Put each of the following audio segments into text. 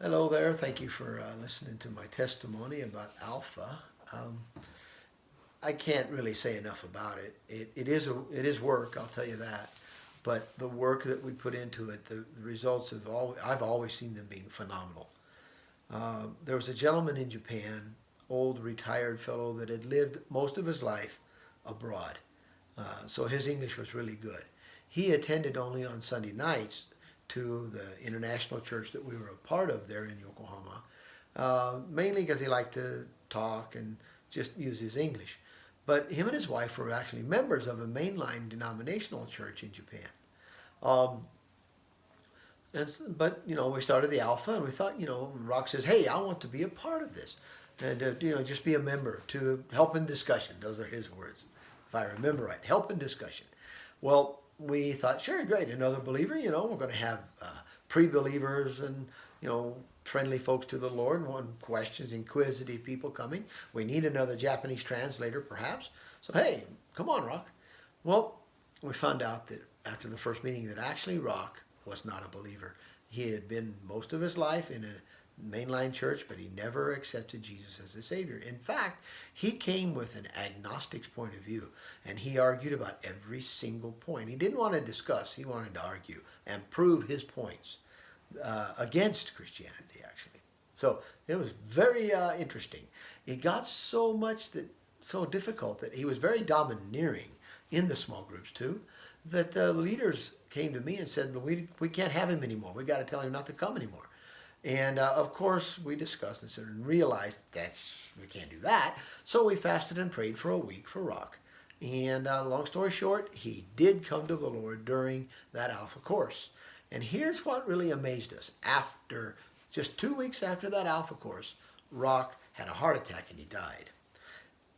Hello there. Thank you for listening to my testimony about Alpha. Um, I can't really say enough about it. It is work, I'll tell you that. But the work that we put into it, the results I've always seen them being phenomenal. There was a gentleman in Japan, old retired fellow that had lived most of his life abroad. So his English was really good. He attended only on Sunday nights to the international church that we were a part of there in Yokohama, mainly because he liked to talk and just use his English. But him and his wife were actually members of a mainline denominational church in Japan. Um, but we started the Alpha, and we thought, Rock says, "Hey, I want to be a part of this, and just be a member to help in discussion." Those are his words, if I remember right. Help in discussion. Well, we thought, sure, great, another believer. We're going to have pre-believers and friendly folks to the Lord, and want questions, inquisitive people coming. We need another Japanese translator, perhaps. So hey, come on, Rock. Well, we found out that after the first meeting that actually Rock was not a believer. He had been most of his life in a mainline church, but he never accepted Jesus as a Savior. In fact, he came with an agnostic's point of view, and he argued about every single point. He didn't want to discuss, he wanted to argue and prove his points against Christianity, actually. So it was very interesting. It got so difficult that he was very domineering in the small groups too, that the leaders came to me and said, we can't have him anymore. We got to tell him not to come anymore. And of course, we discussed this and realized we can't do that. So we fasted and prayed for a week for Rock. And long story short, he did come to the Lord during that Alpha course. And here's what really amazed us. After just 2 weeks after that Alpha course, Rock had a heart attack and he died.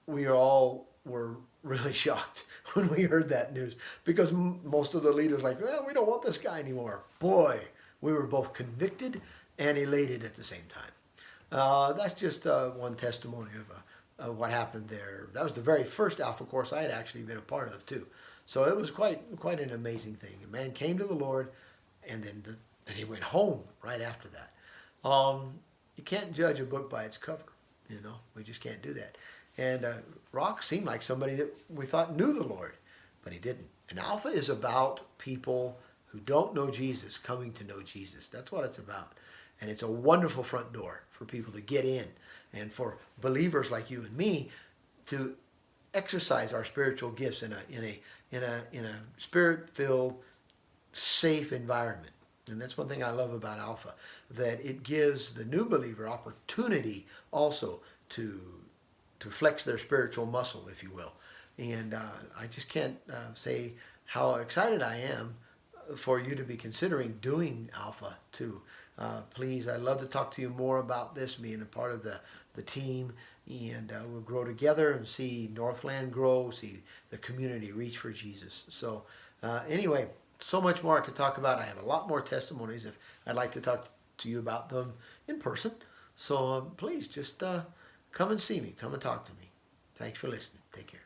We all were really shocked when we heard that news, because most of the leaders were like, well, we don't want this guy anymore. Boy, we were both convicted and elated at the same time. That's just one testimony of what happened there. That was the very first Alpha course I had actually been a part of too. So it was quite an amazing thing. A man came to the Lord, and then he went home right after that. You can't judge a book by its cover. We just can't do that. And Rock seemed like somebody that we thought knew the Lord, but he didn't. And Alpha is about people who don't know Jesus coming to know Jesus. That's what it's about. And it's a wonderful front door for people to get in, and for believers like you and me to exercise our spiritual gifts in a spirit-filled, safe environment. And that's one thing I love about Alpha, that it gives the new believer opportunity also to flex their spiritual muscle, if you will. And I just can't say how excited I am for you to be considering doing Alpha too. Please, I'd love to talk to you more about this, being a part of the team, and we'll grow together and see Northland grow, see the community reach for Jesus. So anyway, so much more I could talk about. I have a lot more testimonies if I'd like to talk to you about them in person. So please just come and see me. Come and talk to me. Thanks for listening. Take care.